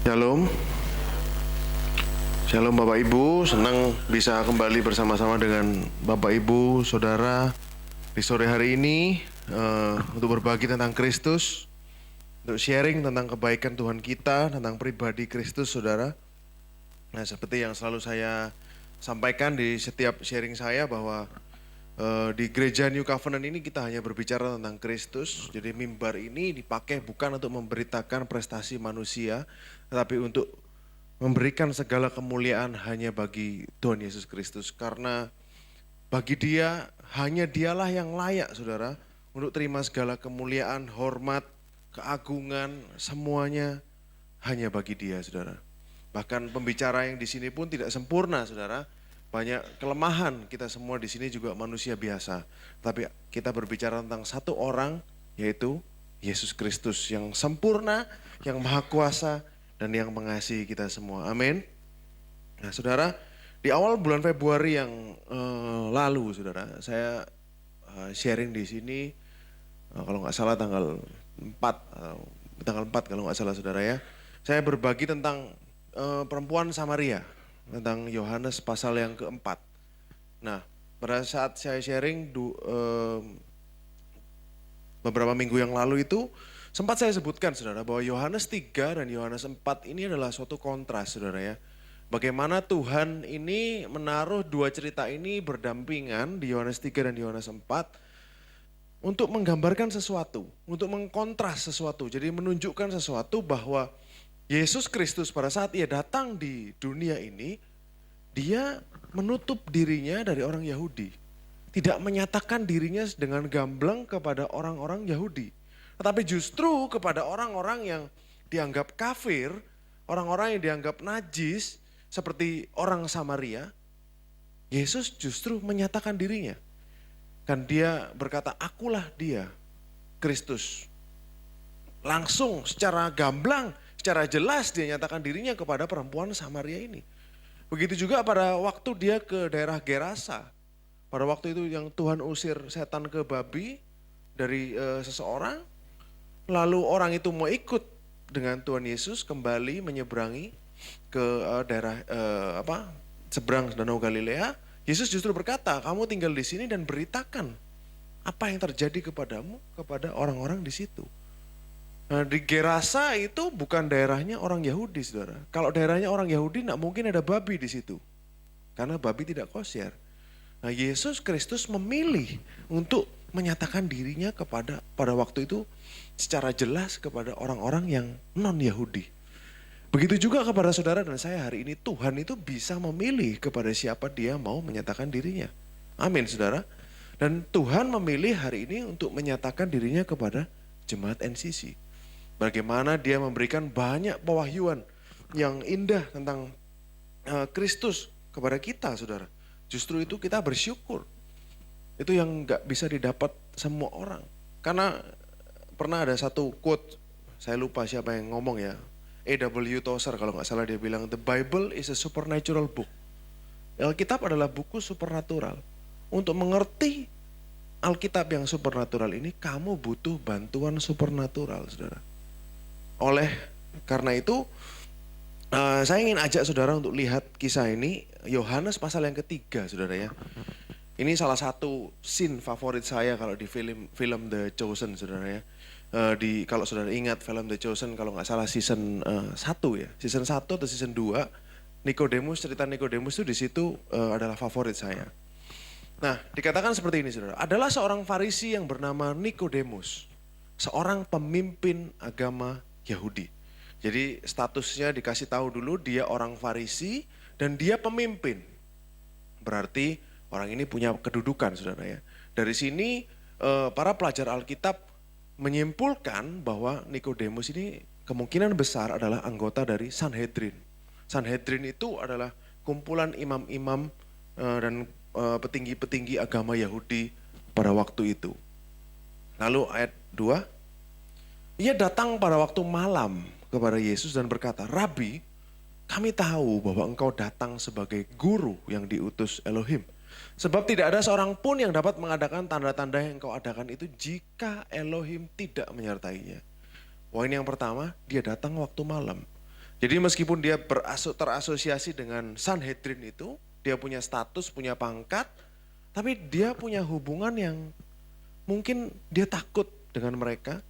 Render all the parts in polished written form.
Shalom, Shalom Bapak Ibu, senang bisa kembali bersama-sama dengan Bapak Ibu, Saudara di sore hari ini untuk berbagi tentang Kristus, untuk sharing tentang kebaikan Tuhan kita, tentang pribadi Kristus, Saudara. Nah, seperti yang selalu saya sampaikan di setiap sharing saya bahwa di gereja New Covenant ini kita hanya berbicara tentang Kristus. Jadi mimbar ini dipakai bukan untuk memberitakan prestasi manusia, tetapi untuk memberikan segala kemuliaan hanya bagi Tuhan Yesus Kristus. Karena bagi Dia, hanya Dialah yang layak, Saudara, untuk terima segala kemuliaan, hormat, keagungan, semuanya hanya bagi Dia, Saudara. Bahkan pembicara yang di sini pun tidak sempurna, Saudara. Banyak kelemahan, kita semua di sini juga manusia biasa. Tapi kita berbicara tentang satu orang, yaitu Yesus Kristus yang sempurna, yang maha kuasa, dan yang mengasihi kita semua. Amin. Nah, Saudara, di awal bulan Februari yang lalu, Saudara, saya sharing di sini, kalau nggak salah tanggal 4, tanggal 4 kalau nggak salah, Saudara ya. Saya berbagi tentang perempuan Samaria, tentang Yohanes pasal yang keempat. Nah, pada saat saya sharing beberapa minggu yang lalu itu, sempat saya sebutkan, Saudara, bahwa Yohanes 3 dan Yohanes 4 ini adalah suatu kontras, Saudara ya. Bagaimana Tuhan ini menaruh dua cerita ini berdampingan di Yohanes 3 dan Yohanes 4 untuk menggambarkan sesuatu, untuk mengkontras sesuatu. Jadi menunjukkan sesuatu bahwa Yesus Kristus pada saat Ia datang di dunia ini, Dia menutup dirinya dari orang Yahudi. Tidak menyatakan dirinya dengan gamblang kepada orang-orang Yahudi. Tetapi justru kepada orang-orang yang dianggap kafir, orang-orang yang dianggap najis, seperti orang Samaria, Yesus justru menyatakan dirinya. Kan Dia berkata, akulah Dia, Kristus. Langsung secara gamblang, secara jelas Dia nyatakan dirinya kepada perempuan Samaria ini. Begitu juga pada waktu Dia ke daerah Gerasa. Pada waktu itu yang Tuhan usir setan ke babi dari seseorang. Lalu orang itu mau ikut dengan Tuhan Yesus kembali menyeberangi ke daerah seberang Danau Galilea. Yesus justru berkata, kamu tinggal di sini dan beritakan apa yang terjadi kepadamu kepada orang-orang di situ. Nah, di Gerasa itu bukan daerahnya orang Yahudi, Saudara. Kalau daerahnya orang Yahudi, tidak mungkin ada babi di situ, karena babi tidak kosher. Nah, Yesus Kristus memilih untuk menyatakan dirinya pada waktu itu secara jelas kepada orang-orang yang non-Yahudi. Begitu juga kepada saudara dan saya hari ini, Tuhan itu bisa memilih kepada siapa Dia mau menyatakan dirinya. Amin, Saudara. Dan Tuhan memilih hari ini untuk menyatakan dirinya kepada jemaat NCC. Bagaimana Dia memberikan banyak pewahyuan yang indah tentang Kristus kepada kita, Saudara. Justru itu kita bersyukur. Itu yang gak bisa didapat semua orang. Karena pernah ada satu quote, saya lupa siapa yang ngomong ya, A.W. Tozer kalau gak salah, dia bilang, the Bible is a supernatural book. Alkitab adalah buku supernatural. Untuk mengerti Alkitab yang supernatural ini, kamu butuh bantuan supernatural, Saudara. Oleh karena itu, saya ingin ajak saudara untuk lihat kisah ini, Yohanes pasal yang ketiga, Saudara ya. Ini salah satu scene favorit saya kalau di film The Chosen, Saudara ya. Kalau saudara ingat film The Chosen, kalau nggak salah season 1 ya, season 1 atau season 2, cerita Nikodemus itu di situ adalah favorit saya. Nah, dikatakan seperti ini, Saudara. Adalah seorang Farisi yang bernama Nikodemus, seorang pemimpin agama Yahudi. Jadi statusnya dikasih tahu dulu, dia orang Farisi dan dia pemimpin. Berarti orang ini punya kedudukan, Saudara ya. Dari sini para pelajar Alkitab menyimpulkan bahwa Nikodemus ini kemungkinan besar adalah anggota dari Sanhedrin. Sanhedrin itu adalah kumpulan imam-imam dan petinggi-petinggi agama Yahudi pada waktu itu. Lalu ayat 2, ia datang pada waktu malam kepada Yesus dan berkata, Rabi, kami tahu bahwa engkau datang sebagai guru yang diutus Elohim. Sebab tidak ada seorang pun yang dapat mengadakan tanda-tanda yang engkau adakan itu jika Elohim tidak menyertainya. Wah, ini yang pertama, dia datang waktu malam. Jadi meskipun dia terasosiasi dengan Sanhedrin itu, dia punya status, punya pangkat, tapi dia punya hubungan yang mungkin dia takut dengan mereka,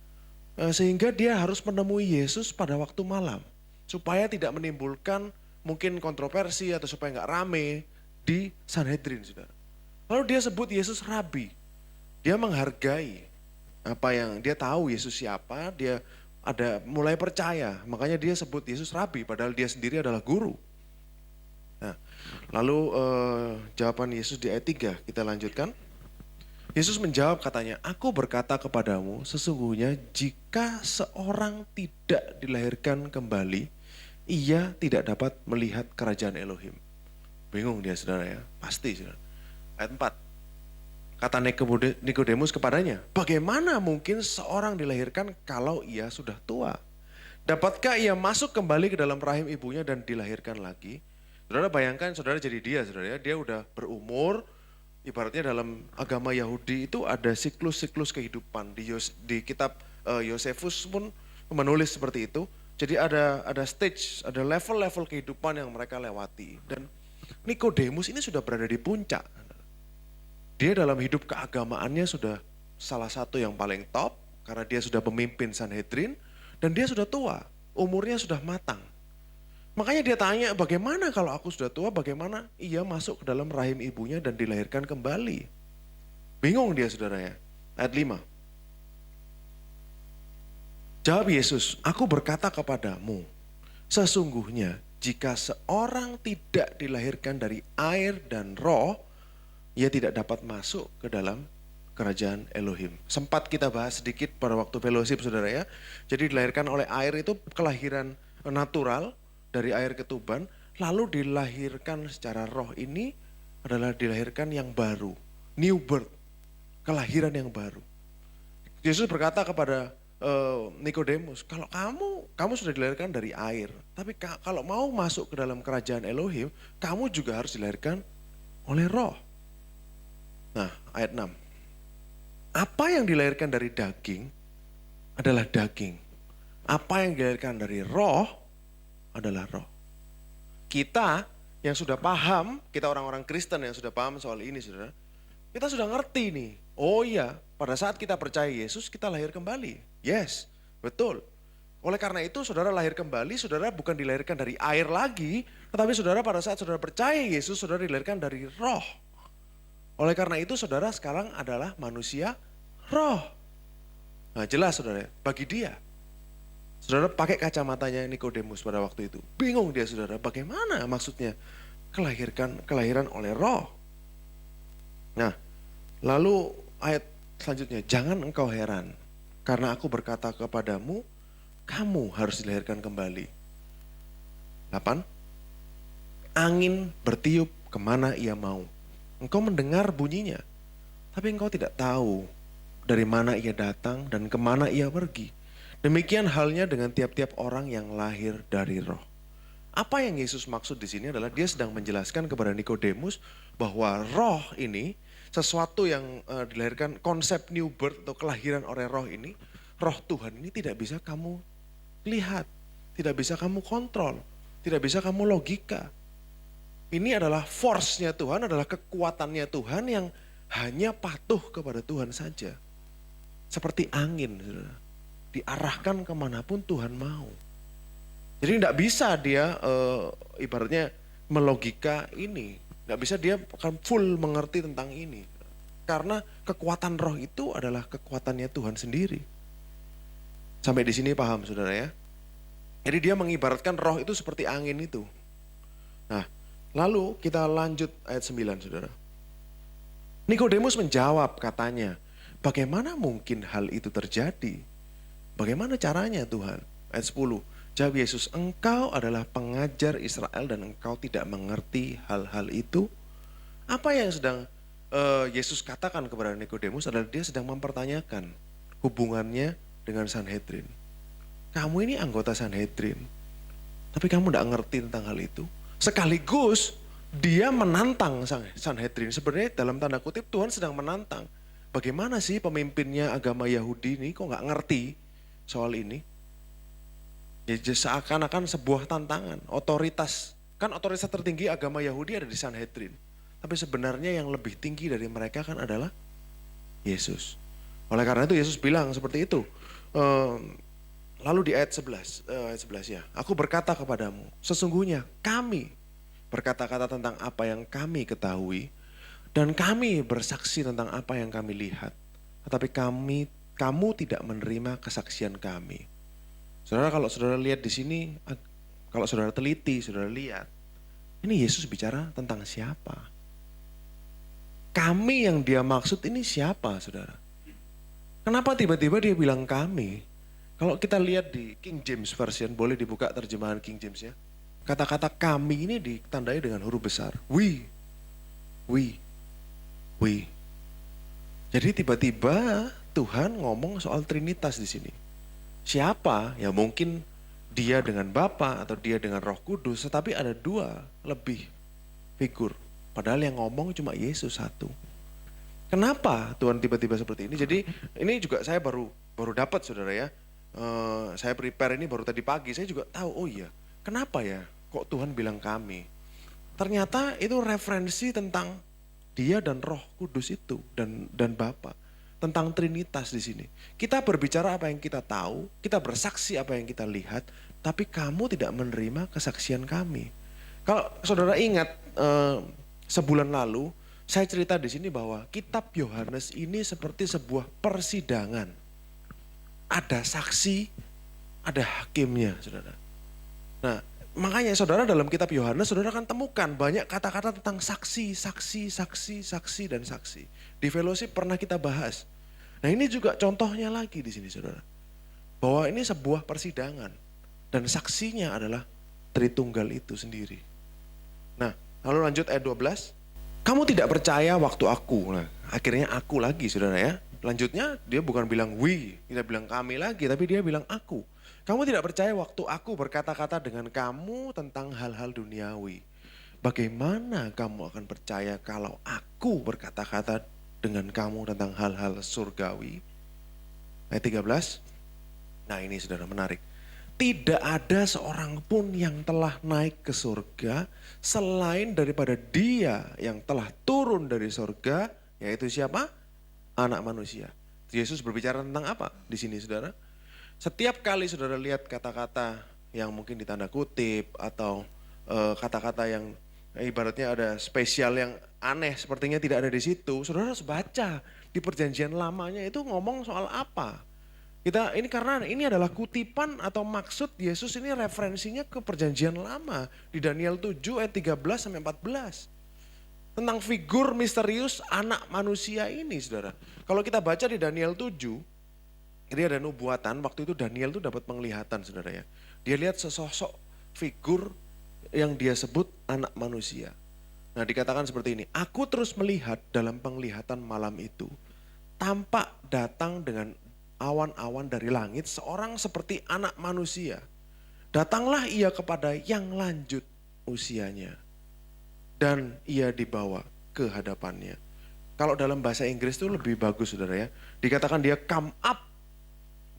sehingga dia harus menemui Yesus pada waktu malam, supaya tidak menimbulkan mungkin kontroversi atau supaya nggak rame di Sanhedrin, saudara. Lalu dia sebut Yesus Rabi, dia menghargai apa yang dia tahu Yesus siapa, dia ada mulai percaya, makanya dia sebut Yesus Rabi, padahal dia sendiri adalah guru. Nah, lalu jawaban Yesus di ayat 3, kita lanjutkan. Yesus menjawab katanya, aku berkata kepadamu, sesungguhnya jika seorang tidak dilahirkan kembali, ia tidak dapat melihat kerajaan Elohim. Bingung dia, saudara ya, pasti saudara. Ayat 4, kata Nikodemus kepadanya, bagaimana mungkin seorang dilahirkan kalau ia sudah tua? Dapatkah ia masuk kembali ke dalam rahim ibunya dan dilahirkan lagi? Saudara bayangkan, saudara jadi dia, saudara ya, dia udah berumur. Ibaratnya dalam agama Yahudi itu ada siklus-siklus kehidupan. Di kitab Yosefus pun menulis seperti itu. Jadi ada stage, ada level-level kehidupan yang mereka lewati. Dan Nikodemus ini sudah berada di puncak. Dia dalam hidup keagamaannya sudah salah satu yang paling top. Karena dia sudah pemimpin Sanhedrin. Dan dia sudah tua, umurnya sudah matang. Makanya dia tanya, bagaimana kalau aku sudah tua, bagaimana ia masuk ke dalam rahim ibunya dan dilahirkan kembali? Bingung dia, saudara ya. Ayat 5. Jawab Yesus, aku berkata kepadamu, sesungguhnya jika seorang tidak dilahirkan dari air dan roh, ia tidak dapat masuk ke dalam kerajaan Elohim. Sempat kita bahas sedikit pada waktu fellowship, saudara ya. Jadi dilahirkan oleh air itu kelahiran natural, dari air ketuban, lalu dilahirkan secara roh ini adalah dilahirkan yang baru, new birth, kelahiran yang baru. Yesus berkata kepada Nikodemus, kalau kamu sudah dilahirkan dari air, tapi kalau mau masuk ke dalam kerajaan Elohim, kamu juga harus dilahirkan oleh roh. Nah, ayat 6. Apa yang dilahirkan dari daging adalah daging. Apa yang dilahirkan dari roh adalah roh. Kita yang sudah paham, kita orang-orang Kristen yang sudah paham soal ini, saudara, kita sudah ngerti nih. Oh iya, pada saat kita percaya Yesus, kita lahir kembali. Yes, betul. Oleh karena itu, saudara lahir kembali, saudara bukan dilahirkan dari air lagi, tetapi saudara pada saat saudara percaya Yesus, saudara dilahirkan dari roh. Oleh karena itu, saudara sekarang adalah manusia roh. Nah jelas, saudara, bagi dia. Saudara pakai kacamatanya Nikodemus pada waktu itu. Bingung dia, saudara, bagaimana maksudnya kelahiran oleh roh. Nah, lalu ayat selanjutnya, jangan engkau heran karena aku berkata kepadamu, kamu harus dilahirkan kembali. 8. Angin bertiup kemana ia mau. Engkau mendengar bunyinya, tapi engkau tidak tahu dari mana ia datang dan kemana ia pergi. Demikian halnya dengan tiap-tiap orang yang lahir dari roh. Apa yang Yesus maksud di sini adalah dia sedang menjelaskan kepada Nikodemus bahwa roh ini sesuatu yang dilahirkan, konsep new birth atau kelahiran oleh roh ini, roh Tuhan ini tidak bisa kamu lihat, tidak bisa kamu kontrol, tidak bisa kamu logika. Ini adalah force-nya Tuhan, adalah kekuatannya Tuhan yang hanya patuh kepada Tuhan saja. Seperti angin, saudara. Diarahkan kemanapun Tuhan mau. Jadi tidak bisa dia ibaratnya melogika ini. Tidak bisa dia akan full mengerti tentang ini. Karena kekuatan roh itu adalah kekuatannya Tuhan sendiri. Sampai di sini paham, saudara ya. Jadi dia mengibaratkan roh itu seperti angin itu. Nah, lalu kita lanjut ayat 9, saudara. Nikodemus menjawab katanya, bagaimana mungkin hal itu terjadi? Bagaimana caranya Tuhan? Ayat 10, jawab Yesus, engkau adalah pengajar Israel dan engkau tidak mengerti hal-hal itu? Apa yang sedang Yesus katakan kepada Nikodemus adalah dia sedang mempertanyakan hubungannya dengan Sanhedrin. Kamu ini anggota Sanhedrin, tapi kamu tidak ngerti tentang hal itu. Sekaligus dia menantang Sanhedrin. Sebenarnya dalam tanda kutip Tuhan sedang menantang. Bagaimana sih pemimpinnya agama Yahudi ini kok nggak ngerti soal ini? Ya seakan-akan sebuah tantangan, otoritas. Kan otoritas tertinggi agama Yahudi ada di Sanhedrin. Tapi sebenarnya yang lebih tinggi dari mereka kan adalah Yesus. Oleh karena itu Yesus bilang seperti itu. Lalu di ayat 11 ya. Aku berkata kepadamu, sesungguhnya kami berkata-kata tentang apa yang kami ketahui. Dan kami bersaksi tentang apa yang kami lihat. Tetapi kamu tidak menerima kesaksian kami. Saudara, kalau saudara lihat di sini, kalau saudara teliti, saudara lihat, ini Yesus bicara tentang siapa? Kami yang dia maksud ini siapa, saudara? Kenapa tiba-tiba dia bilang kami? Kalau kita lihat di King James Version, boleh dibuka terjemahan King James ya. Kata-kata kami ini ditandai dengan huruf besar. We. Jadi tiba-tiba Tuhan ngomong soal Trinitas di sini. Siapa? Ya mungkin dia dengan Bapa atau dia dengan Roh Kudus, tetapi ada dua lebih figur. Padahal yang ngomong cuma Yesus satu. Kenapa Tuhan tiba-tiba seperti ini? Jadi ini juga saya baru dapat, saudara ya. Saya prepare ini baru tadi pagi, saya juga tahu, oh iya, kenapa ya kok Tuhan bilang kami? Ternyata itu referensi tentang dia dan Roh Kudus itu dan Bapa. Tentang Trinitas di sini. Kita berbicara apa yang kita tahu, kita bersaksi apa yang kita lihat, tapi kamu tidak menerima kesaksian kami. Kalau saudara ingat sebulan lalu, saya cerita di sini bahwa kitab Yohanes ini seperti sebuah persidangan. Ada saksi, ada hakimnya, saudara. Nah, makanya saudara dalam kitab Yohanes, saudara akan temukan banyak kata-kata tentang saksi, dan saksi. Di fellowship pernah kita bahas. Nah ini juga contohnya lagi di sini, saudara. Bahwa ini sebuah persidangan. Dan saksinya adalah Tritunggal itu sendiri. Nah, lalu lanjut ayat 12. Kamu tidak percaya waktu aku. Nah, akhirnya aku lagi, saudara ya. Lanjutnya dia bukan bilang we, tidak bilang kami lagi, tapi dia bilang aku. Kamu tidak percaya waktu aku berkata-kata dengan kamu tentang hal-hal duniawi. Bagaimana kamu akan percaya kalau aku berkata-kata dengan kamu tentang hal-hal surgawi? Ayat 13. Nah ini saudara menarik. Tidak ada seorang pun yang telah naik ke surga selain daripada dia yang telah turun dari surga, yaitu siapa? Anak manusia. Yesus berbicara tentang apa di sini, saudara? Setiap kali saudara lihat kata-kata yang mungkin ditanda kutip atau kata-kata yang ibaratnya ada spesial yang aneh sepertinya tidak ada di situ, saudara harus baca di perjanjian lamanya itu ngomong soal apa. Kita ini karena ini adalah kutipan atau maksud Yesus ini referensinya ke perjanjian lama di Daniel 7 ayat 13 sampai 14. Tentang figur misterius anak manusia ini, saudara. Kalau kita baca di Daniel 7, ini ada nubuatan, waktu itu Daniel tuh dapat penglihatan, saudara ya. Dia lihat sesosok figur yang dia sebut anak manusia. Nah dikatakan seperti ini, aku terus melihat dalam penglihatan malam itu, tampak datang dengan awan-awan dari langit seorang seperti anak manusia. Datanglah ia kepada yang lanjut usianya dan ia dibawa ke hadapannya. Kalau dalam bahasa Inggris itu lebih bagus, saudara ya. Dikatakan dia come up,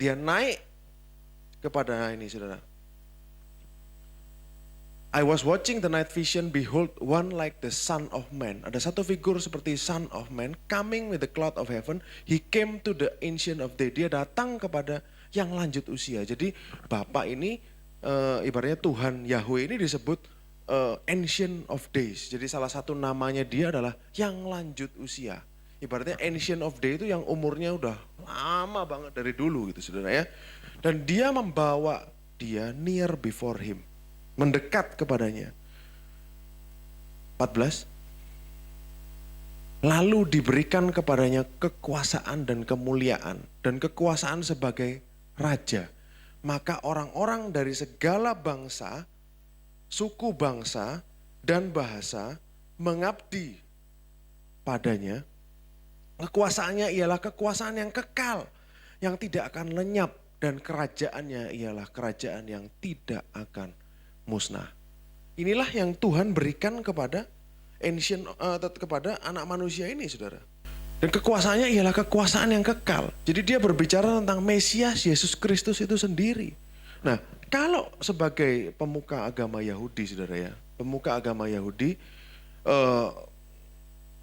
dia naik kepada ini, saudara. I was watching the night vision, behold one like the son of man. Ada satu figur seperti son of man coming with the cloud of heaven. He came to the ancient of days. Dia datang kepada yang lanjut usia. Jadi Bapak ini ibaratnya Tuhan Yahweh ini disebut ancient of days. Jadi salah satu namanya dia adalah yang lanjut usia. Ibaratnya ancient of days itu yang umurnya udah lama banget dari dulu gitu, saudara ya. Dan dia membawa dia near before him. Mendekat kepadanya. 14. Lalu diberikan kepadanya kekuasaan dan kemuliaan. Dan kekuasaan sebagai raja. Maka orang-orang dari segala bangsa, suku bangsa, dan bahasa mengabdi padanya. Kekuasaannya ialah kekuasaan yang kekal. Yang tidak akan lenyap. Dan kerajaannya ialah kerajaan yang tidak akan musnah. Inilah yang Tuhan berikan kepada kepada anak manusia ini, saudara. Dan kekuasaannya ialah kekuasaan yang kekal. Jadi dia berbicara tentang Mesias Yesus Kristus itu sendiri. Nah, kalau sebagai pemuka agama Yahudi, saudara ya, pemuka agama Yahudi,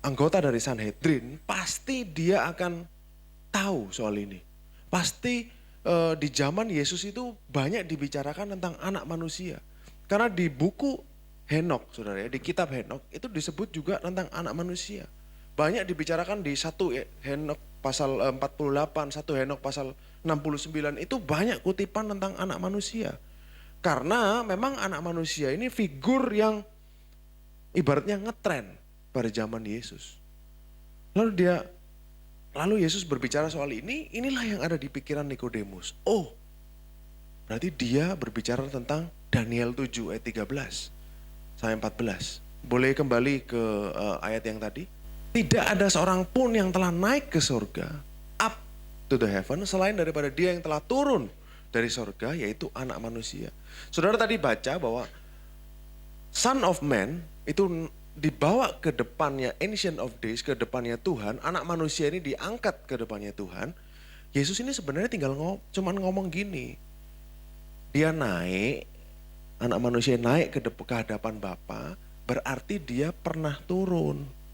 anggota dari Sanhedrin, pasti dia akan tahu soal ini. Pasti di zaman Yesus itu banyak dibicarakan tentang anak manusia. Karena di buku Henok, saudara ya, di kitab Henok itu disebut juga tentang anak manusia. Banyak dibicarakan di 1 Henok pasal 48, 1 Henok pasal 69, itu banyak kutipan tentang anak manusia. Karena memang anak manusia ini figur yang ibaratnya ngetren pada zaman Yesus. Lalu Yesus berbicara soal ini, inilah yang ada di pikiran Nikodemus. Oh, berarti dia berbicara tentang Daniel 7 ayat 13 sampai 14. Boleh kembali ke ayat yang tadi? Tidak ada seorang pun yang telah naik ke surga, up to the heaven, selain daripada dia yang telah turun dari surga, yaitu anak manusia. Saudara tadi baca bahwa Son of Man itu dibawa ke depannya Ancient of Days, ke depannya Tuhan, anak manusia ini diangkat ke depannya Tuhan. Yesus ini sebenarnya tinggal cuman ngomong gini, dia naik, anak manusia naik ke hadapan Bapa, berarti dia pernah turun.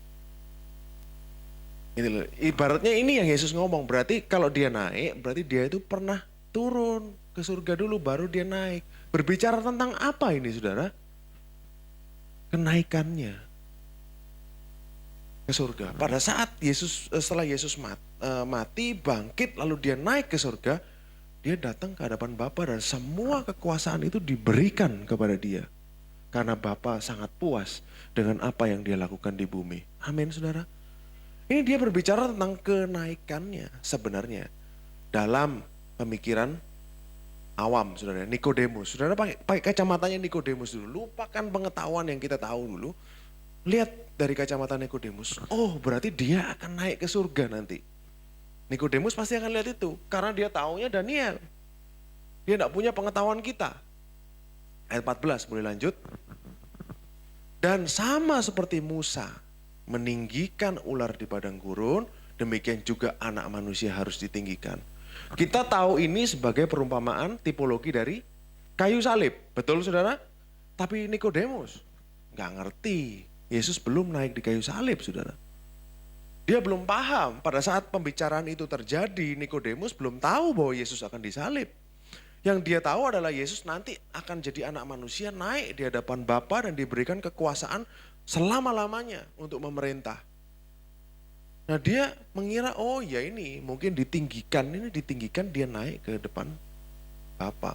Gitu loh. Ibaratnya ini yang Yesus ngomong, berarti kalau dia naik, berarti dia itu pernah turun ke surga dulu, baru dia naik. Berbicara tentang apa ini, saudara? Kenaikannya ke surga. Pada saat setelah Yesus mati, bangkit, lalu dia naik ke surga, dia datang ke hadapan Bapa dan semua kekuasaan itu diberikan kepada dia. Karena Bapa sangat puas dengan apa yang dia lakukan di bumi. Amin, saudara. Ini dia berbicara tentang kenaikannya sebenarnya dalam pemikiran awam, saudara. Nikodemus, saudara pakai kacamatanya Nikodemus dulu. Lupakan pengetahuan yang kita tahu dulu. Lihat dari kacamata Nikodemus. Oh, berarti dia akan naik ke surga nanti. Nikodemus pasti akan lihat itu karena dia taunya Daniel. Dia tidak punya pengetahuan kita. Ayat 14, boleh lanjut. Dan sama seperti Musa meninggikan ular di padang gurun, demikian juga anak manusia harus ditinggikan. Kita tahu ini sebagai perumpamaan tipologi dari kayu salib. Betul, saudara? Tapi Nikodemus nggak ngerti. Yesus belum naik di kayu salib, saudara. Dia belum paham. Pada saat pembicaraan itu terjadi, Nikodemus belum tahu bahwa Yesus akan disalib. Yang dia tahu adalah Yesus nanti akan jadi anak manusia, naik di hadapan Bapa dan diberikan kekuasaan selama-lamanya untuk memerintah. Nah, dia mengira, oh ya ini mungkin ditinggikan dia naik ke depan Bapa,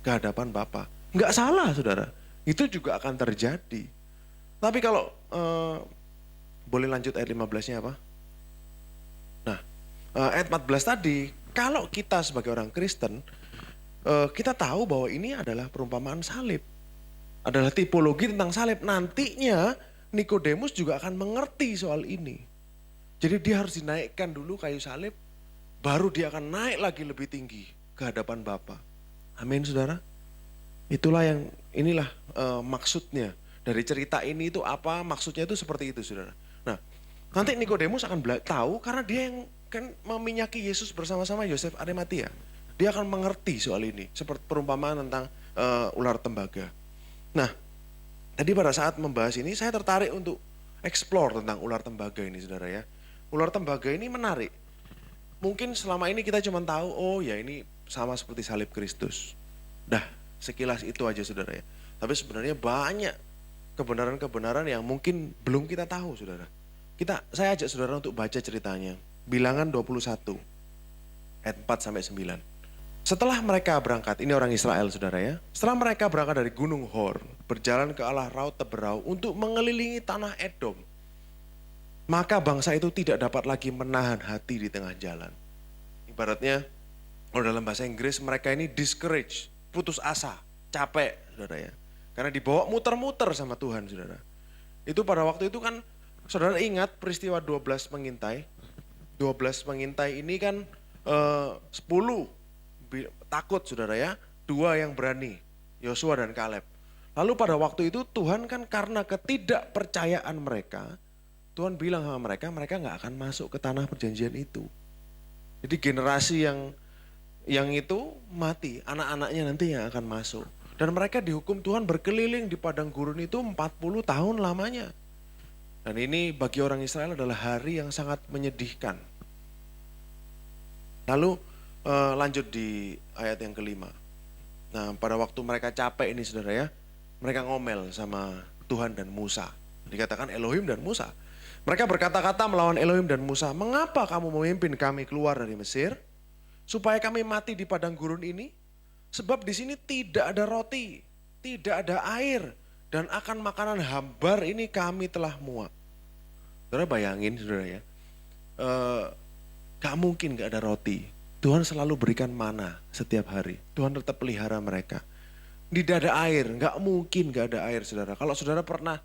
ke hadapan Bapa. Enggak salah, saudara. Itu juga akan terjadi. Tapi kalau boleh lanjut ayat 15-nya apa? Nah, ayat 14 tadi, kalau kita sebagai orang Kristen, kita tahu bahwa ini adalah perumpamaan salib. Adalah tipologi tentang salib. Nantinya Nikodemus juga akan mengerti soal ini. Jadi dia harus dinaikkan dulu kayu salib, baru dia akan naik lagi lebih tinggi ke hadapan Bapa. Amin, saudara. Inilah maksudnya dari cerita ini itu apa, maksudnya itu seperti itu, saudara. Nah, nanti Nikodemus akan tahu karena dia yang kan meminyaki Yesus bersama-sama Yosef Arimatia. Dia akan mengerti soal ini, seperti perumpamaan tentang ular tembaga. Nah, tadi pada saat membahas ini saya tertarik untuk explore tentang ular tembaga ini, saudara ya. Ular tembaga ini menarik. Mungkin selama ini kita cuma tahu, oh ya ini sama seperti salib Kristus. Dah, sekilas itu aja, saudara ya. Tapi sebenarnya banyak kebenaran-kebenaran yang mungkin belum kita tahu, saudara. Saya ajak saudara untuk baca ceritanya. Bilangan 21 ayat 4-9. Setelah mereka berangkat, ini orang Israel, saudara ya. Setelah mereka berangkat dari Gunung Hor, berjalan ke arah Raut Teberau untuk mengelilingi tanah Edom, maka bangsa itu tidak dapat lagi menahan hati di tengah jalan. Ibaratnya, kalau dalam bahasa Inggris mereka ini discouraged, putus asa, capek, saudara ya. Karena dibawa muter-muter sama Tuhan, saudara. Itu pada waktu itu kan, saudara ingat peristiwa 12 pengintai. 12 pengintai ini kan 10 takut, saudara ya, 2 yang berani, Yosua dan Kaleb. Lalu pada waktu itu Tuhan kan karena ketidakpercayaan mereka, Tuhan bilang sama mereka gak akan masuk ke tanah perjanjian itu. Jadi generasi yang yang itu mati, anak-anaknya nanti yang akan masuk. Dan mereka dihukum Tuhan berkeliling di padang gurun itu 40 tahun lamanya. Dan ini bagi orang Israel adalah hari yang sangat menyedihkan. Lalu lanjut di ayat yang kelima. Nah, pada waktu mereka capek ini saudara ya, mereka ngomel sama Tuhan dan Musa. Dikatakan Elohim dan Musa. Mereka berkata-kata melawan Elohim dan Musa, "Mengapa kamu memimpin kami keluar dari Mesir? Supaya kami mati di padang gurun ini? Sebab di sini tidak ada roti, tidak ada air, dan akan makanan hambar ini kami telah muak." Saudara bayangin saudara ya, gak mungkin gak ada roti. Tuhan selalu berikan mana setiap hari. Tuhan tetap pelihara mereka. Tidak ada air, gak mungkin gak ada air saudara. Kalau saudara pernah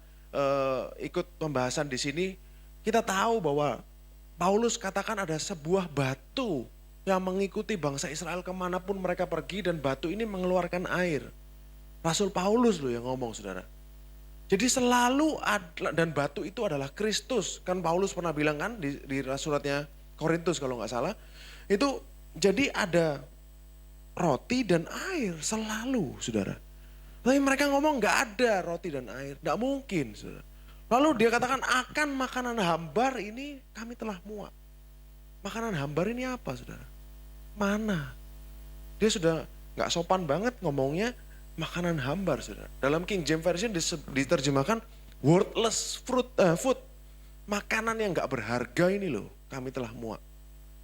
ikut pembahasan di sini, kita tahu bahwa Paulus katakan ada sebuah batu yang mengikuti bangsa Israel kemanapun mereka pergi, dan batu ini mengeluarkan air. Rasul Paulus loh yang ngomong saudara. Jadi selalu ada, dan batu itu adalah Kristus. Kan Paulus pernah bilang kan di suratnya Korintus kalau nggak salah. Itu jadi ada roti dan air selalu saudara. Tapi mereka ngomong nggak ada roti dan air. Nggak mungkin saudara. Lalu dia katakan akan makanan hambar ini kami telah muak. Makanan hambar ini apa saudara? Mana? Dia sudah nggak sopan banget ngomongnya makanan hambar saudara. Dalam King James Version diterjemahkan worthless food. Makanan yang nggak berharga ini loh kami telah muak.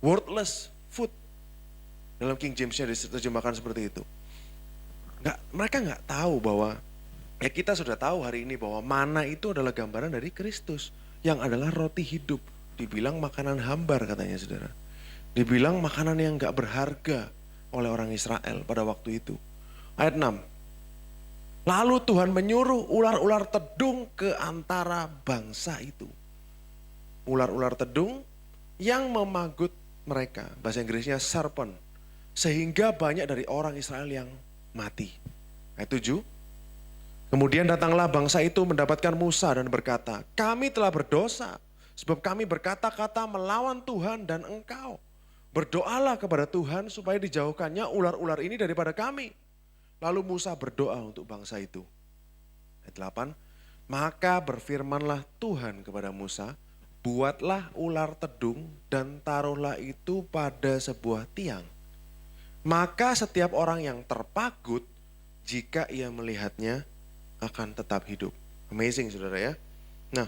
Worthless food. Dalam King James-nya diterjemahkan seperti itu. Mereka nggak tahu bahwa ya kita sudah tahu hari ini bahwa mana itu adalah gambaran dari Kristus yang adalah roti hidup. Dibilang makanan hambar katanya saudara. Dibilang makanan yang gak berharga oleh orang Israel pada waktu itu. Ayat 6. Lalu Tuhan menyuruh ular-ular tedung ke antara bangsa itu. Ular-ular tedung yang memagut mereka. Bahasa Inggrisnya serpent. Sehingga banyak dari orang Israel yang mati. Ayat 7. Kemudian datanglah bangsa itu mendapatkan Musa dan berkata, "Kami telah berdosa, sebab kami berkata-kata melawan Tuhan dan engkau. Berdoalah kepada Tuhan supaya dijauhkannya ular-ular ini daripada kami." Lalu Musa berdoa untuk bangsa itu. Ayat 8. Maka berfirmanlah Tuhan kepada Musa, "Buatlah ular tedung dan taruhlah itu pada sebuah tiang. Maka setiap orang yang terpagut, jika ia melihatnya, akan tetap hidup." Amazing saudara ya. Nah,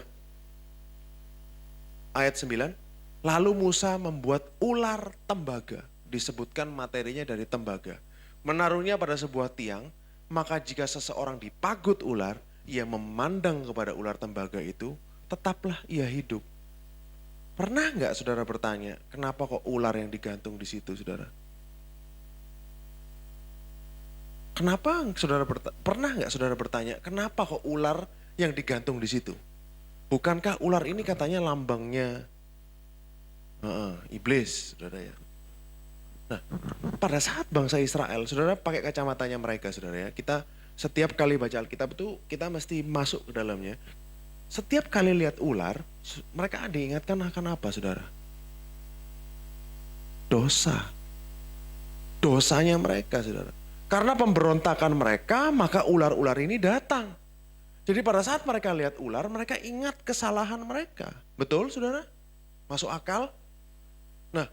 ayat 9. Lalu Musa membuat ular tembaga. Disebutkan materinya dari tembaga. Menaruhnya pada sebuah tiang. Maka jika seseorang dipagut ular, ia memandang kepada ular tembaga itu, tetaplah ia hidup. Pernah nggak saudara bertanya, kenapa kok ular yang digantung di situ saudara? Kenapa saudara pernah nggak saudara bertanya, kenapa kok ular yang digantung di situ? Bukankah ular ini katanya lambangnya iblis, saudara ya. Nah, pada saat bangsa Israel, saudara pakai kacamatanya mereka, saudara ya. Kita setiap kali baca Alkitab itu kita mesti masuk ke dalamnya. Setiap kali lihat ular, mereka diingatkan akan apa, saudara? Dosa. Dosanya mereka, saudara. Karena pemberontakan mereka, maka ular-ular ini datang. Jadi pada saat mereka lihat ular, mereka ingat kesalahan mereka. Betul, saudara? Masuk akal? Nah,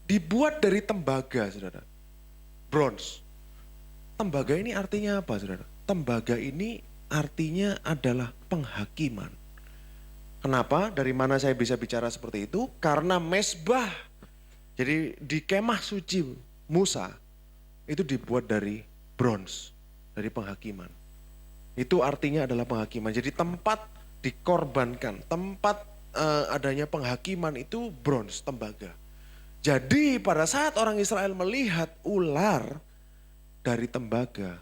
dibuat dari tembaga, saudara. Bronze. Tembaga ini artinya apa, saudara? Tembaga ini artinya adalah penghakiman. Kenapa? Dari mana saya bisa bicara seperti itu? Karena mesbah. Jadi di kemah suci Musa, itu dibuat dari bronze, dari penghakiman. Itu artinya adalah penghakiman. Jadi tempat dikorbankan, tempat adanya penghakiman itu bronze, tembaga. Jadi pada saat orang Israel melihat ular dari tembaga,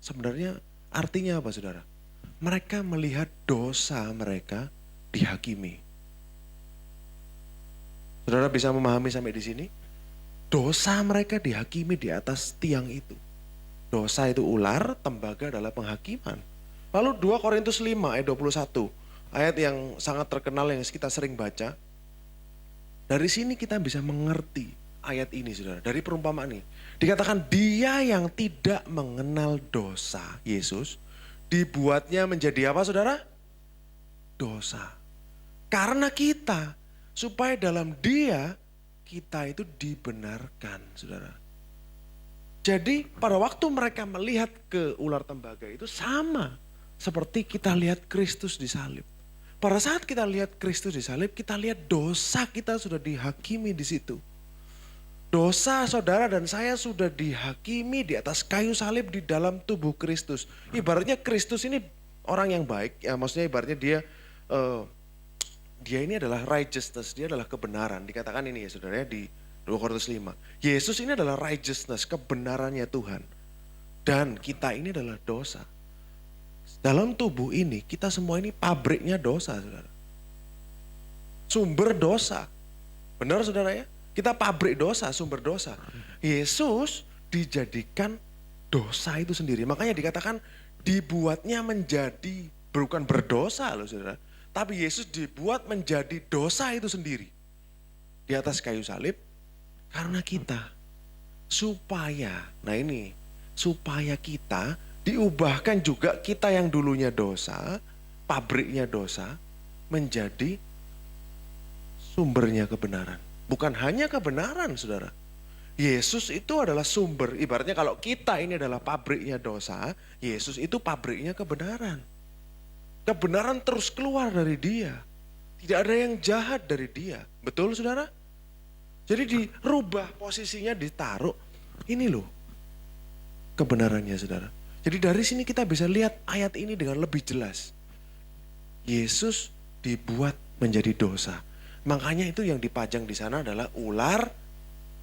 sebenarnya artinya apa saudara? Mereka melihat dosa mereka dihakimi. Saudara bisa memahami sampai di sini? Dosa mereka dihakimi di atas tiang itu. Dosa itu ular, tembaga adalah penghakiman. Lalu 2 Korintus 5 ayat 21, ayat yang sangat terkenal yang kita sering baca. Dari sini kita bisa mengerti ayat ini saudara, dari perumpamaan ini. Dikatakan dia yang tidak mengenal dosa, Yesus, dibuatnya menjadi apa saudara? Dosa. Karena kita, supaya dalam dia kita itu dibenarkan saudara. Jadi pada waktu mereka melihat ke ular tembaga itu sama seperti kita lihat Kristus disalib. Pada saat kita lihat Kristus disalib, kita lihat dosa kita sudah dihakimi di situ. Dosa saudara dan saya sudah dihakimi di atas kayu salib di dalam tubuh Kristus. Ibaratnya Kristus ini orang yang baik, ya maksudnya ibaratnya dia ini adalah righteousness, dia adalah kebenaran. Dikatakan ini ya saudara ya di 2 Korintus 5. Yesus ini adalah righteousness, kebenarannya Tuhan. Dan kita ini adalah dosa. Dalam tubuh ini kita semua ini pabriknya dosa saudara. Sumber dosa. Benar saudara ya? Kita pabrik dosa, sumber dosa. Yesus dijadikan dosa itu sendiri. Makanya dikatakan dibuatnya menjadi, bukan berdosa loh saudara. Tapi Yesus dibuat menjadi dosa itu sendiri. Di atas kayu salib. Karena kita. Supaya, nah ini. Supaya kita diubahkan juga kita yang dulunya dosa. Pabriknya dosa. Menjadi sumbernya kebenaran. Bukan hanya kebenaran saudara. Yesus itu adalah sumber. Ibaratnya kalau kita ini adalah pabriknya dosa. Yesus itu pabriknya kebenaran. Kebenaran terus keluar dari dia. Tidak ada yang jahat dari dia. Betul saudara? Jadi dirubah posisinya, ditaruh. Ini loh kebenarannya saudara. Jadi dari sini kita bisa lihat ayat ini dengan lebih jelas. Yesus dibuat menjadi dosa. Makanya itu yang dipajang di sana adalah ular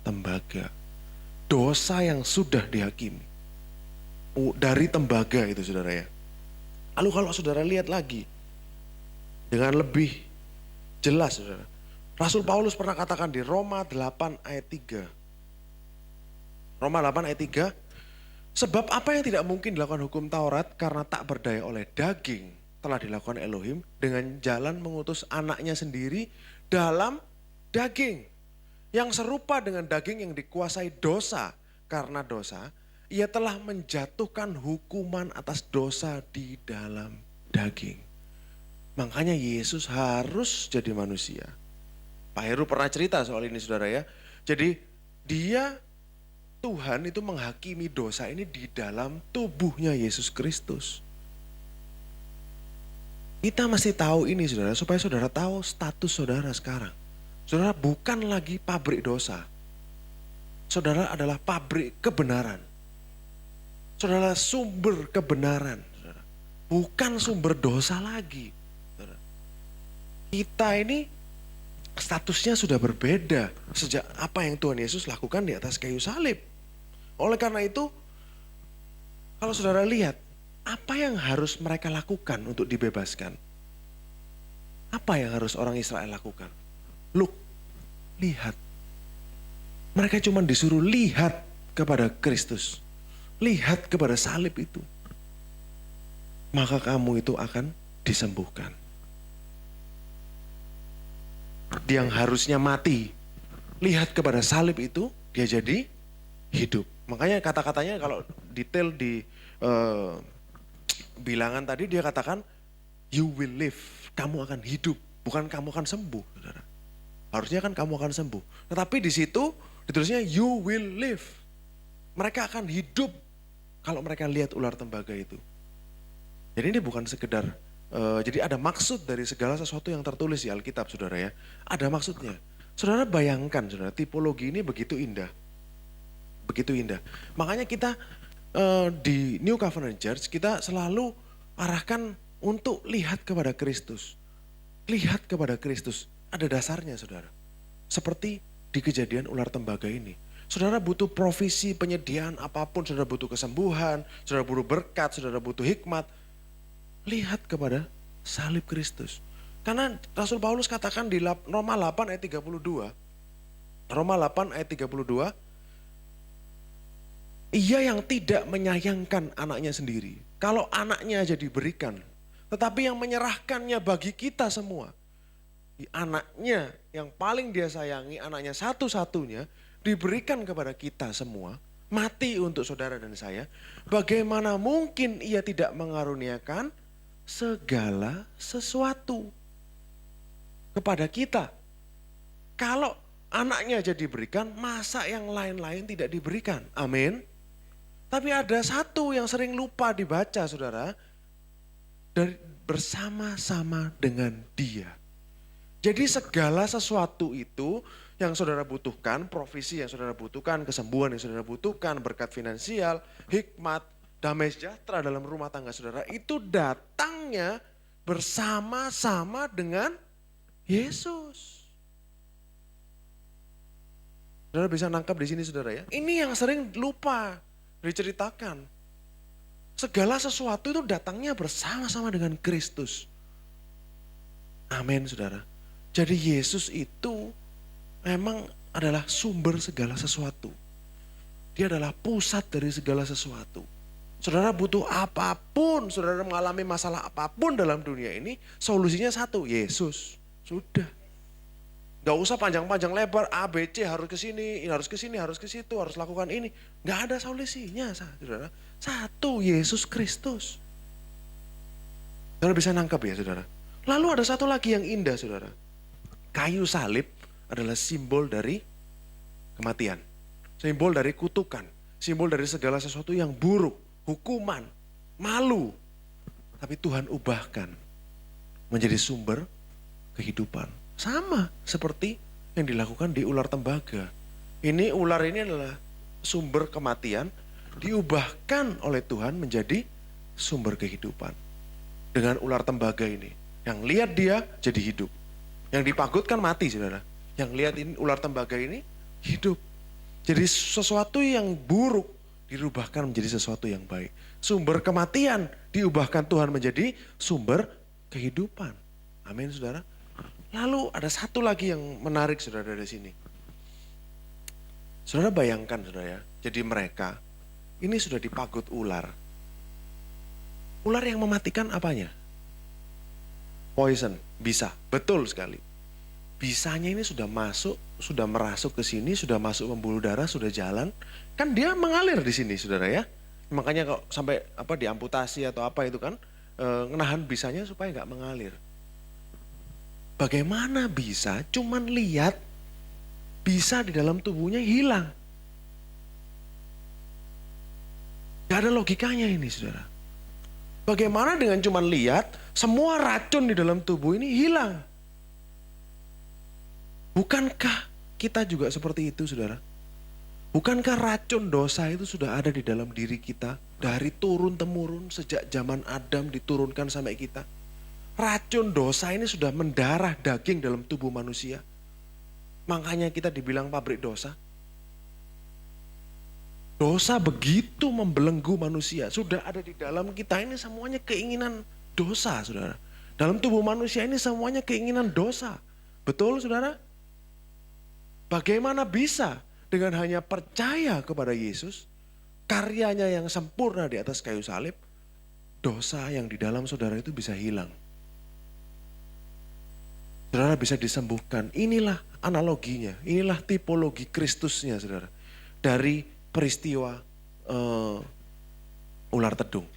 tembaga. Dosa yang sudah dihakimi. Dari tembaga itu saudara ya. Lalu kalau saudara lihat lagi dengan lebih jelas saudara. Rasul Paulus pernah katakan di Roma 8 ayat 3. Roma 8 ayat 3. Sebab apa yang tidak mungkin dilakukan hukum Taurat karena tak berdaya oleh daging telah dilakukan Elohim dengan jalan mengutus anaknya sendiri dalam daging. Yang serupa dengan daging yang dikuasai dosa karena dosa. Ia telah menjatuhkan hukuman atas dosa di dalam daging. Makanya Yesus harus jadi manusia. Pak Heru pernah cerita soal ini saudara ya. Jadi dia Tuhan itu menghakimi dosa ini di dalam tubuhnya Yesus Kristus. Kita mesti tahu ini saudara supaya saudara tahu status saudara sekarang. Saudara bukan lagi pabrik dosa. Saudara adalah pabrik kebenaran. Saudara sumber kebenaran. Saudara. Bukan sumber dosa lagi. Saudara. Kita ini statusnya sudah berbeda sejak apa yang Tuhan Yesus lakukan di atas kayu salib. Oleh karena itu, kalau saudara lihat, apa yang harus mereka lakukan untuk dibebaskan? Apa yang harus orang Israel lakukan? Look, lihat. Mereka cuma disuruh lihat kepada Kristus. Lihat kepada salib itu. Maka kamu itu akan disembuhkan. Dia yang harusnya mati, lihat kepada salib itu, dia jadi hidup. Makanya kata-katanya kalau detail di bilangan tadi dia katakan, you will live, kamu akan hidup, bukan kamu akan sembuh. Saudara. Harusnya kan kamu akan sembuh. Tetapi di situ ditulisnya you will live. Mereka akan hidup kalau mereka lihat ular tembaga itu. Jadi ini bukan sekedar jadi ada maksud dari segala sesuatu yang tertulis di Alkitab saudara ya. Ada maksudnya. Saudara bayangkan saudara, tipologi ini begitu indah. Begitu indah. Makanya kita di New Covenant Church kita selalu arahkan untuk lihat kepada Kristus. Lihat kepada Kristus. Ada dasarnya saudara. Seperti di kejadian ular tembaga ini. Saudara butuh provisi, penyediaan apapun. Saudara butuh kesembuhan. Saudara butuh berkat. Saudara butuh hikmat. Lihat kepada salib Kristus. Karena Rasul Paulus katakan di Roma 8 ayat 32. Roma 8 ayat 32. Ia yang tidak menyayangkan anaknya sendiri. Kalau anaknya aja diberikan. Tetapi yang menyerahkannya bagi kita semua. Anaknya yang paling dia sayangi, anaknya satu-satunya. diberikan kepada kita semua, mati untuk saudara dan saya, bagaimana mungkin ia tidak mengaruniakan segala sesuatu kepada kita? Kalau anaknya aja diberikan, masa yang lain-lain tidak diberikan? Amin. Tapi ada satu yang sering lupa dibaca, saudara, dari bersama-sama dengan Dia. Jadi segala sesuatu itu yang saudara butuhkan, provisi yang saudara butuhkan, kesembuhan yang saudara butuhkan, berkat finansial, hikmat, damai sejahtera dalam rumah tangga saudara, itu datangnya bersama-sama dengan Yesus. Saudara bisa nangkap di sini saudara ya. Ini yang sering lupa diceritakan. Segala sesuatu itu datangnya bersama-sama dengan Kristus. Amin saudara. Jadi Yesus itu memang adalah sumber segala sesuatu. Dia adalah pusat dari segala sesuatu. Saudara butuh apapun, saudara mengalami masalah apapun dalam dunia ini, solusinya satu, Yesus. Sudah. Gak usah panjang-panjang lebar, A, B, C harus ke sini, harus ke sini, harus ke situ, harus lakukan ini. Gak ada solusinya, saudara. Satu, Yesus Kristus. Saudara bisa nangkap ya, saudara. Lalu ada satu lagi yang indah, saudara. Kayu salib adalah simbol dari kematian. Simbol dari kutukan. Simbol dari segala sesuatu yang buruk, hukuman, malu. Tapi Tuhan ubahkan menjadi sumber kehidupan. Sama seperti yang dilakukan di ular tembaga. Ular ini adalah sumber kematian, diubahkan oleh Tuhan menjadi sumber kehidupan. Dengan ular tembaga ini, yang lihat dia jadi hidup. Yang dipagutkan mati saudara. Yang lihat ini ular tembaga ini hidup. Jadi sesuatu yang buruk dirubahkan menjadi sesuatu yang baik. Sumber kematian diubahkan Tuhan menjadi sumber kehidupan. Amin saudara. Lalu ada satu lagi yang menarik saudara dari sini. Saudara bayangkan saudara ya. Jadi mereka ini sudah dipagut ular. Ular yang mematikan apanya? Poison, bisa. Betul sekali. Bisanya ini sudah masuk, sudah merasuk ke sini, sudah masuk pembuluh darah, sudah jalan. Kan dia mengalir di sini saudara ya. Makanya kalau sampai diamputasi atau apa itu kan, menahan bisanya supaya nggak mengalir. Bagaimana bisa cuman lihat bisa di dalam tubuhnya hilang? Gak ada logikanya ini saudara. Bagaimana dengan cuman lihat semua racun di dalam tubuh ini hilang? Bukankah kita juga seperti itu saudara? Bukankah racun dosa itu sudah ada di dalam diri kita dari turun-temurun sejak zaman Adam diturunkan sampai kita? Racun dosa ini sudah mendarah daging dalam tubuh manusia. Makanya kita dibilang pabrik dosa. Dosa begitu membelenggu manusia. Sudah ada di dalam kita ini semuanya keinginan dosa saudara. Dalam tubuh manusia ini semuanya keinginan dosa. Betul saudara? Bagaimana bisa dengan hanya percaya kepada Yesus, karyanya yang sempurna di atas kayu salib, dosa yang di dalam saudara itu bisa hilang. Saudara bisa disembuhkan. Inilah analoginya, inilah tipologi Kristusnya saudara. Dari peristiwa ular tedung.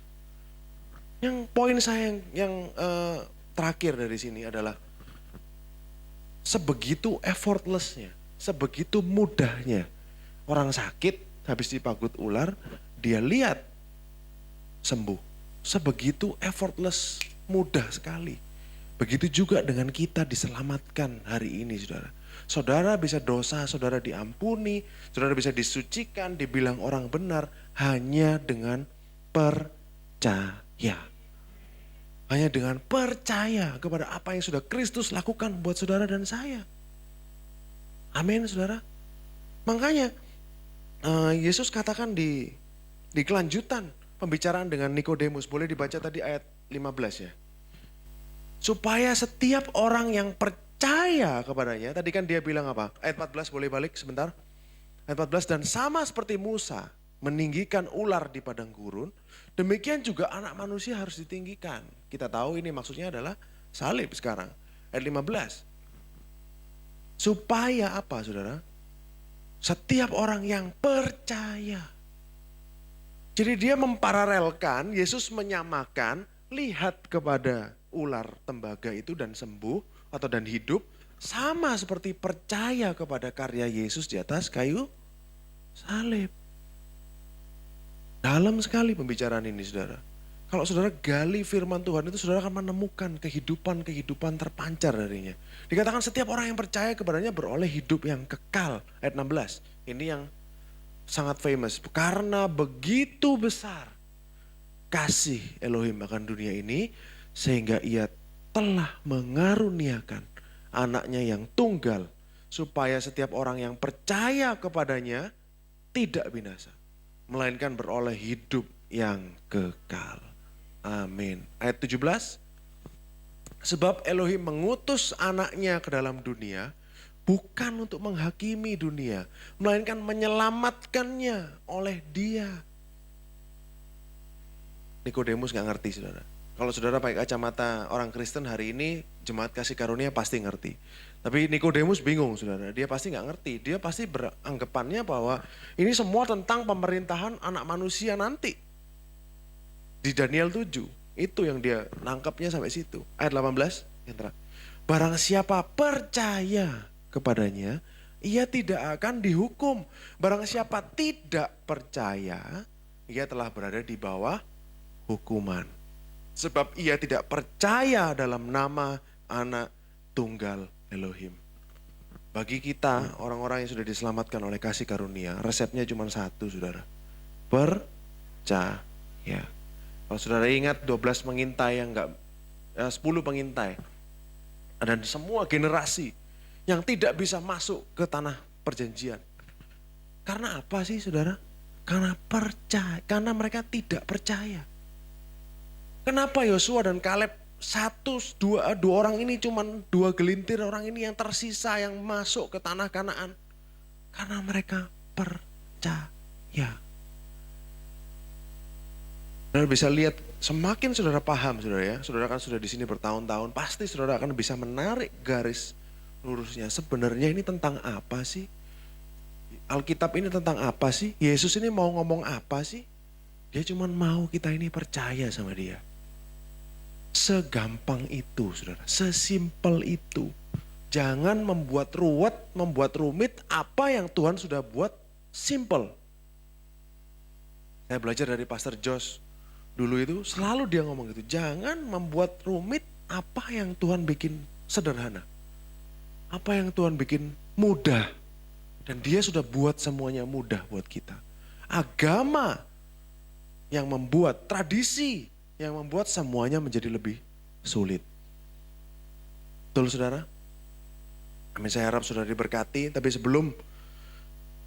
Yang poin saya yang terakhir dari sini adalah sebegitu effortlessnya, sebegitu mudahnya orang sakit habis dipagut ular, dia lihat sembuh. Sebegitu effortless, mudah sekali. Begitu juga dengan kita diselamatkan hari ini saudara. Saudara bisa dosa, saudara diampuni, saudara bisa disucikan, dibilang orang benar hanya dengan percaya. Hanya dengan percaya kepada apa yang sudah Kristus lakukan buat saudara dan saya. Amin saudara. Makanya Yesus katakan di kelanjutan pembicaraan dengan Nikodemus, boleh dibaca tadi ayat 15 ya. Supaya setiap orang yang percaya kepadanya, tadi kan dia bilang apa? Ayat 14 boleh balik sebentar. Ayat 14, dan sama seperti Musa meninggikan ular di padang gurun, demikian juga anak manusia harus ditinggikan. Kita tahu ini maksudnya adalah salib sekarang. Ayat 15. Supaya apa saudara? Setiap orang yang percaya. Jadi dia memparalelkan, Yesus menyamakan, lihat kepada ular tembaga itu dan sembuh atau dan hidup. Sama seperti percaya kepada karya Yesus di atas kayu salib. Dalam sekali pembicaraan ini saudara. Kalau saudara gali firman Tuhan itu saudara akan menemukan kehidupan terpancar darinya. Dikatakan setiap orang yang percaya kepadanya beroleh hidup yang kekal. Ayat 16. Ini yang sangat famous. Karena begitu besar kasih Elohim akan dunia ini sehingga ia telah mengaruniakan anaknya yang tunggal supaya setiap orang yang percaya kepadanya tidak binasa melainkan beroleh hidup yang kekal. Amin. Ayat 17. Sebab Elohim mengutus anaknya ke dalam dunia bukan untuk menghakimi dunia, melainkan menyelamatkannya oleh dia. Nikodemus gak ngerti saudara. Kalau saudara pakai kacamata orang Kristen hari ini, jemaat kasih karunia pasti ngerti. Tapi Nikodemus bingung saudara, dia pasti gak ngerti. Dia pasti beranggapannya bahwa ini semua tentang pemerintahan anak manusia nanti. Di Daniel 7, itu yang dia nangkapnya sampai situ. Ayat 18, yang terakhir. Barang siapa percaya kepadanya, ia tidak akan dihukum. Barang siapa tidak percaya, ia telah berada di bawah hukuman. Sebab ia tidak percaya dalam nama anak tunggal Elohim. Bagi kita, orang-orang yang sudah diselamatkan oleh kasih karunia, resepnya cuma satu saudara. Percaya. Kalau saudara ingat 12 pengintai yang 10 pengintai. Dan semua generasi yang tidak bisa masuk ke tanah perjanjian. Karena apa sih saudara? Karena mereka tidak percaya. Kenapa Yosua dan Kaleb dua orang ini cuman 2 gelintir orang ini yang tersisa yang masuk ke tanah Kanaan? Karena mereka percaya. Saudara bisa lihat semakin saudara paham saudara ya, saudara kan sudah di sini bertahun-tahun, pasti saudara akan bisa menarik garis lurusnya. Sebenarnya ini tentang apa sih? Alkitab ini tentang apa sih? Yesus ini mau ngomong apa sih? Dia cuma mau kita ini percaya sama dia. Segampang itu saudara, sesimpel itu. Jangan membuat ruwet, membuat rumit apa yang Tuhan sudah buat simple. Saya belajar dari Pastor Josh dulu itu, selalu dia ngomong gitu. Jangan membuat rumit apa yang Tuhan bikin sederhana. Apa yang Tuhan bikin mudah. Dan dia sudah buat semuanya mudah buat kita. Agama yang membuat, tradisi yang membuat semuanya menjadi lebih sulit. Betul saudara? Amin, saya harap saudara diberkati. Tapi sebelum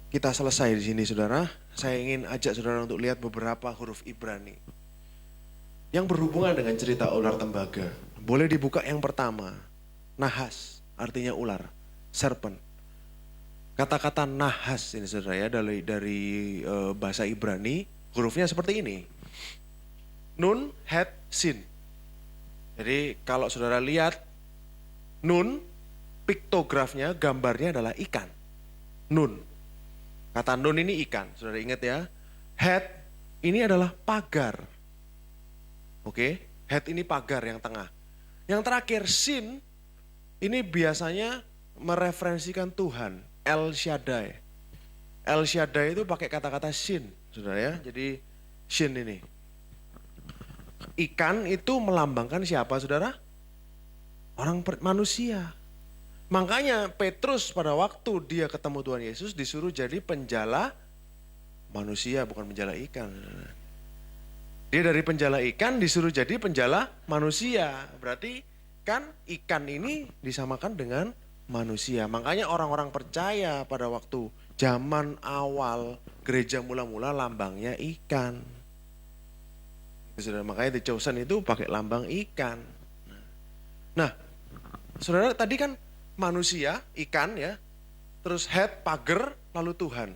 kita selesai di sini saudara, saya ingin ajak saudara untuk lihat beberapa huruf Ibrani yang berhubungan dengan cerita ular tembaga. Boleh dibuka yang pertama. Nahas, artinya ular, serpent. Kata-kata nahas ini saudara ya, dari bahasa Ibrani, hurufnya seperti ini. Nun, het, sin. Jadi kalau saudara lihat, nun, piktografnya, gambarnya adalah ikan. Nun. Kata nun ini ikan, saudara ingat ya. Het, ini adalah pagar. Oke, het ini pagar yang tengah. Yang terakhir, sin, ini biasanya mereferensikan Tuhan, El Shaddai. El Shaddai itu pakai kata-kata sin, saudara ya. Jadi sin ini. Ikan itu melambangkan siapa saudara? Orang manusia. Makanya Petrus pada waktu dia ketemu Tuhan Yesus disuruh jadi penjala manusia, bukan penjala ikan. Dia dari penjala ikan disuruh jadi penjala manusia. Berarti kan ikan ini disamakan dengan manusia. Makanya orang-orang percaya pada waktu zaman awal gereja mula-mula lambangnya ikan. Makanya The Chosen itu pakai lambang ikan. Nah, saudara tadi kan manusia, ikan ya. Terus head, pagar, lalu Tuhan.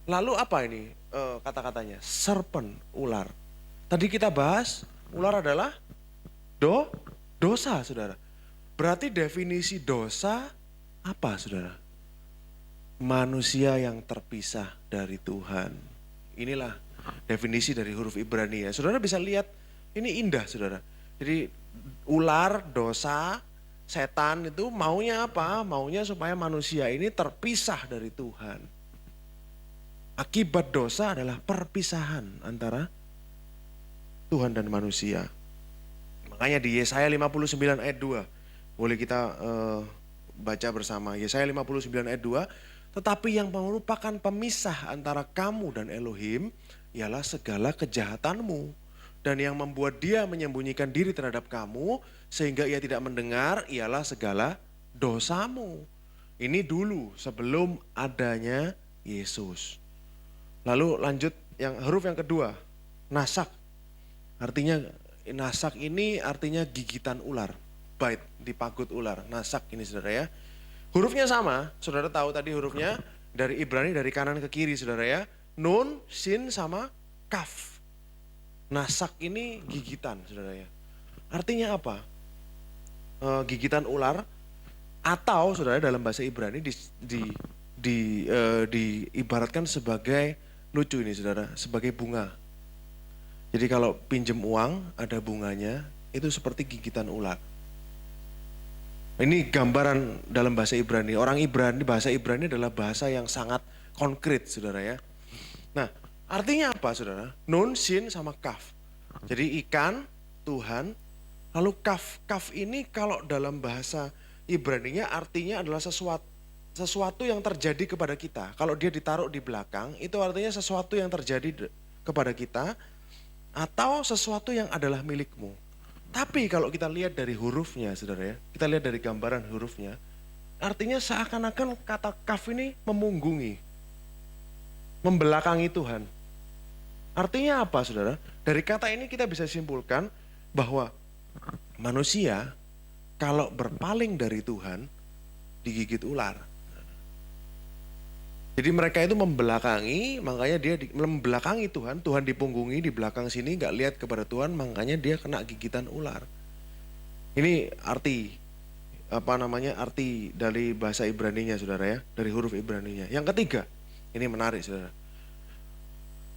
Lalu apa ini kata-katanya? Serpent, ular. Tadi kita bahas ular adalah dosa saudara. Berarti definisi dosa apa saudara? manusia yang terpisah dari Tuhan. Inilah definisi dari huruf Ibrani ya. Saudara bisa lihat, ini indah saudara. Jadi ular, dosa, setan itu maunya apa? Maunya supaya manusia ini terpisah dari Tuhan. Akibat dosa adalah perpisahan antara Tuhan dan manusia. Makanya di Yesaya 59 ayat 2, boleh kita baca bersama. Yesaya 59 ayat 2, tetapi yang merupakan pemisah antara kamu dan Elohim ialah segala kejahatanmu. Dan yang membuat dia menyembunyikan diri terhadap kamu sehingga ia tidak mendengar ialah segala dosamu. Ini dulu sebelum adanya Yesus. Lalu lanjut huruf yang kedua, nasak. Artinya nasak ini artinya gigitan ular, bite, dipagut ular, nasak ini saudara ya. Hurufnya sama, saudara tahu tadi hurufnya dari Ibrani dari kanan ke kiri saudara ya. Nun, sin sama kaf. Nasak ini gigitan saudara ya. Artinya apa? Gigitan ular atau saudara dalam bahasa Ibrani diibaratkan sebagai, lucu ini saudara, sebagai bunga. Jadi kalau pinjem uang ada bunganya, itu seperti gigitan ular. Ini gambaran dalam bahasa Ibrani. Orang Ibrani, bahasa Ibrani adalah bahasa yang sangat konkret saudara ya. Nah artinya apa saudara? Nun, sin sama kaf. Jadi ikan, Tuhan, lalu kaf. Kaf ini kalau dalam bahasa Ibraninya artinya adalah sesuatu yang terjadi kepada kita. Kalau dia ditaruh di belakang, itu artinya sesuatu yang terjadi kepada kita atau sesuatu yang adalah milikmu. Tapi kalau kita lihat dari hurufnya saudara ya, kita lihat dari gambaran hurufnya, artinya seakan-akan kata kaf ini memunggungi, membelakangi Tuhan. Artinya apa saudara? Dari kata ini kita bisa simpulkan bahwa manusia kalau berpaling dari Tuhan digigit ular. Jadi mereka itu membelakangi, makanya dia membelakangi Tuhan, Tuhan dipunggungi di belakang sini, gak lihat kepada Tuhan, makanya dia kena gigitan ular. Ini arti dari bahasa Ibraninya saudara ya, dari huruf Ibraninya. Yang ketiga, ini menarik saudara.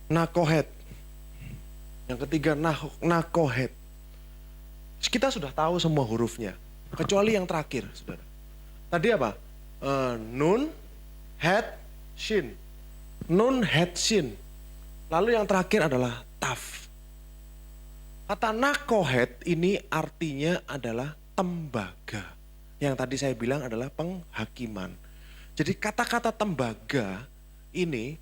Nakohet. Yang ketiga nakohet. Kita sudah tahu semua hurufnya, kecuali yang terakhir saudara. Tadi apa? Nun, het, shin. Nun, het, shin. Lalu yang terakhir adalah taf. Kata nakohet ini artinya adalah tembaga. Yang tadi saya bilang adalah penghakiman. Jadi kata-kata tembaga ini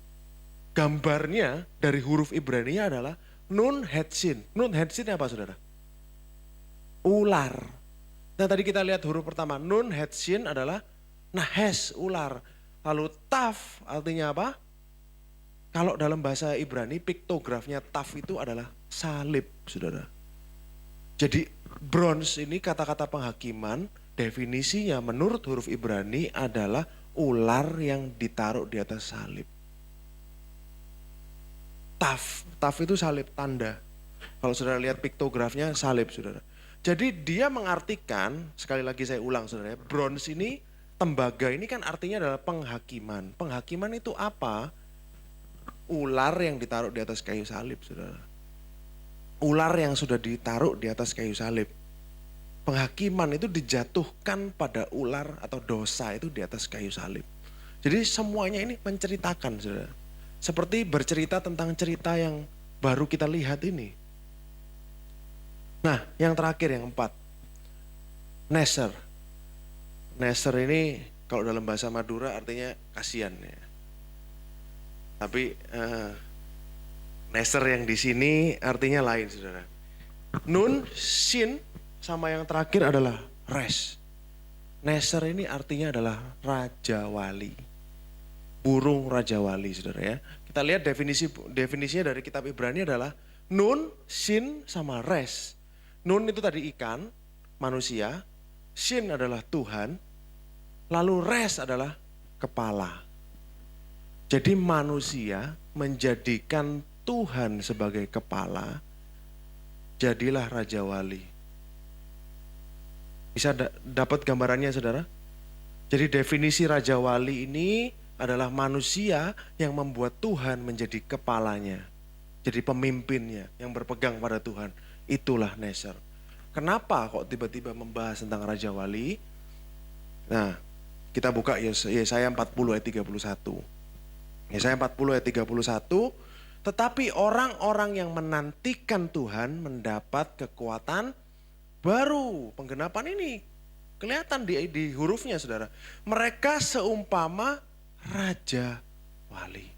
gambarnya dari huruf Ibrani adalah nun, het, shin. Nun, het, shin apa saudara? Ular. Nah tadi kita lihat huruf pertama, nun, het, shin adalah nahes, ular. Lalu taf artinya apa? Kalau dalam bahasa Ibrani piktografnya taf itu adalah salib saudara. Jadi bronze ini kata-kata penghakiman, definisinya menurut huruf Ibrani adalah ular yang ditaruh di atas salib. Taf itu salib, tanda. Kalau saudara lihat piktografnya salib saudara. Jadi dia mengartikan, sekali lagi saya ulang saudara ya, bronze ini, tembaga ini kan artinya adalah penghakiman. Penghakiman itu apa? Ular yang ditaruh di atas kayu salib saudara. Ular yang sudah ditaruh di atas kayu salib. Penghakiman itu dijatuhkan pada ular atau dosa itu di atas kayu salib. Jadi semuanya ini menceritakan saudara. Seperti bercerita tentang cerita yang baru kita lihat ini. Nah yang terakhir yang 4. Neser. Neser ini kalau dalam bahasa Madura artinya kasihan ya. Tapi neser yang di sini artinya lain saudara. Nun, sin sama yang terakhir adalah res. Neser ini artinya adalah raja wali. Burung raja wali saudara ya. Kita lihat definisinya dari kitab Ibrani adalah nun, sin sama res. Nun itu tadi ikan, manusia. Shin adalah Tuhan. Lalu res adalah kepala. Jadi manusia menjadikan Tuhan sebagai kepala. Jadilah Raja Wali. Bisa dapat gambarannya saudara? Jadi definisi Raja Wali ini adalah manusia yang membuat Tuhan menjadi kepalanya. Jadi pemimpinnya yang berpegang pada Tuhan. Itulah Neser. Kenapa kok tiba-tiba membahas tentang Raja Wali? Nah, kita buka Yesaya 40 ayat 31. Yesaya 40 ayat 31. Tetapi orang-orang yang menantikan Tuhan mendapat kekuatan baru. Penggenapan ini kelihatan di hurufnya, saudara. Mereka seumpama Raja Wali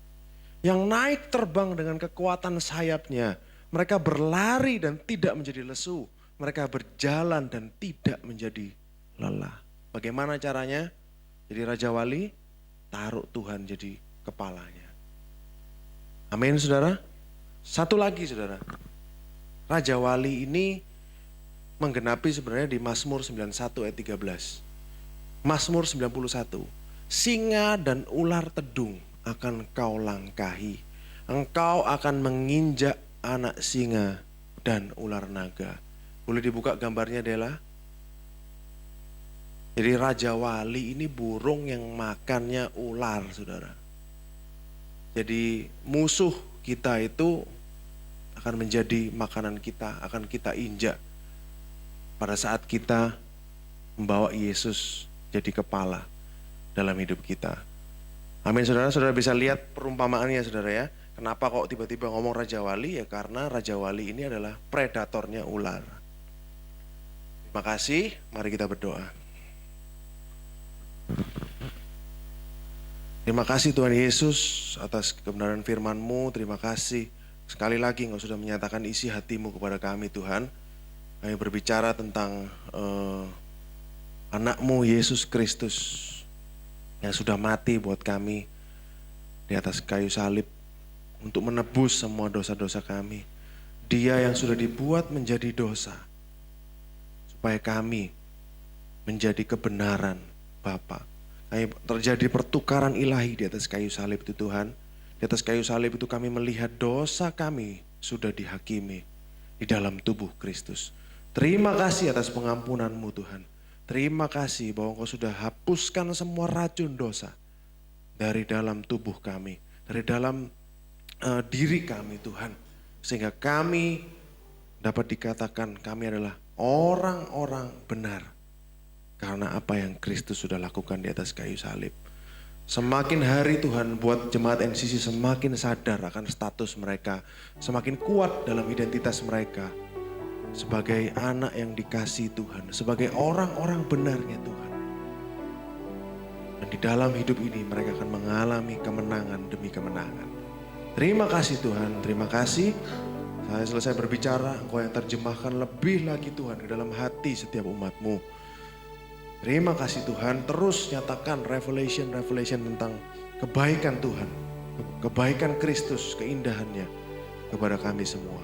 yang naik terbang dengan kekuatan sayapnya. Mereka berlari dan tidak menjadi lesu. Mereka berjalan dan tidak menjadi lelah. Bagaimana caranya? Jadi Raja Wali, taruh Tuhan jadi kepalanya. Amin, saudara. Satu lagi, saudara. Raja Wali ini menggenapi sebenarnya di Mazmur 91 ayat 13. Mazmur 91. Singa dan ular tedung akan kau langkahi. Engkau akan menginjak anak singa dan ular naga. Boleh dibuka gambarnya, Dela? Jadi Raja Wali ini burung yang makannya ular, saudara. Jadi musuh kita itu akan menjadi makanan kita, akan kita injak pada saat kita membawa Yesus jadi kepala dalam hidup kita. Amin, saudara. Saudara bisa lihat perumpamaannya, saudara ya. Kenapa kok tiba-tiba ngomong Raja Wali? Ya karena Raja Wali ini adalah predatornya ular. Terima kasih, mari kita berdoa. Terima kasih Tuhan Yesus atas kebenaran firman-Mu. Terima kasih sekali lagi Engkau sudah menyatakan isi hati-Mu kepada kami, Tuhan. Kami berbicara tentang anak-Mu Yesus Kristus yang sudah mati buat kami di atas kayu salib untuk menebus semua dosa-dosa kami. Dia yang sudah dibuat menjadi dosa supaya kami menjadi kebenaran Bapa. Terjadi pertukaran ilahi di atas kayu salib itu, Tuhan. Di atas kayu salib itu kami melihat dosa kami sudah dihakimi di dalam tubuh Kristus. Terima kasih atas pengampunan-Mu, Tuhan. Terima kasih bahwa Engkau sudah hapuskan semua racun dosa dari dalam tubuh kami, dari dalam diri kami, Tuhan. Sehingga kami dapat dikatakan kami adalah orang-orang benar. Karena apa yang Kristus sudah lakukan di atas kayu salib. Semakin hari Tuhan buat jemaat NCC semakin sadar akan status mereka. Semakin kuat dalam identitas mereka. Sebagai anak yang dikasihi Tuhan. Sebagai orang-orang benarnya Tuhan. Dan di dalam hidup ini mereka akan mengalami kemenangan demi kemenangan. Terima kasih Tuhan, terima kasih. Saya selesai berbicara, Engkau yang terjemahkan lebih lagi Tuhan di dalam hati setiap umat-Mu. Terima kasih Tuhan, terus nyatakan revelation tentang kebaikan Tuhan, kebaikan Kristus, keindahannya kepada kami semua.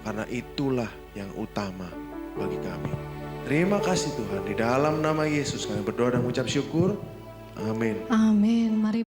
Karena itulah yang utama bagi kami. Terima kasih Tuhan, di dalam nama Yesus kami berdoa dan mengucap syukur. Amin. Amin. Mari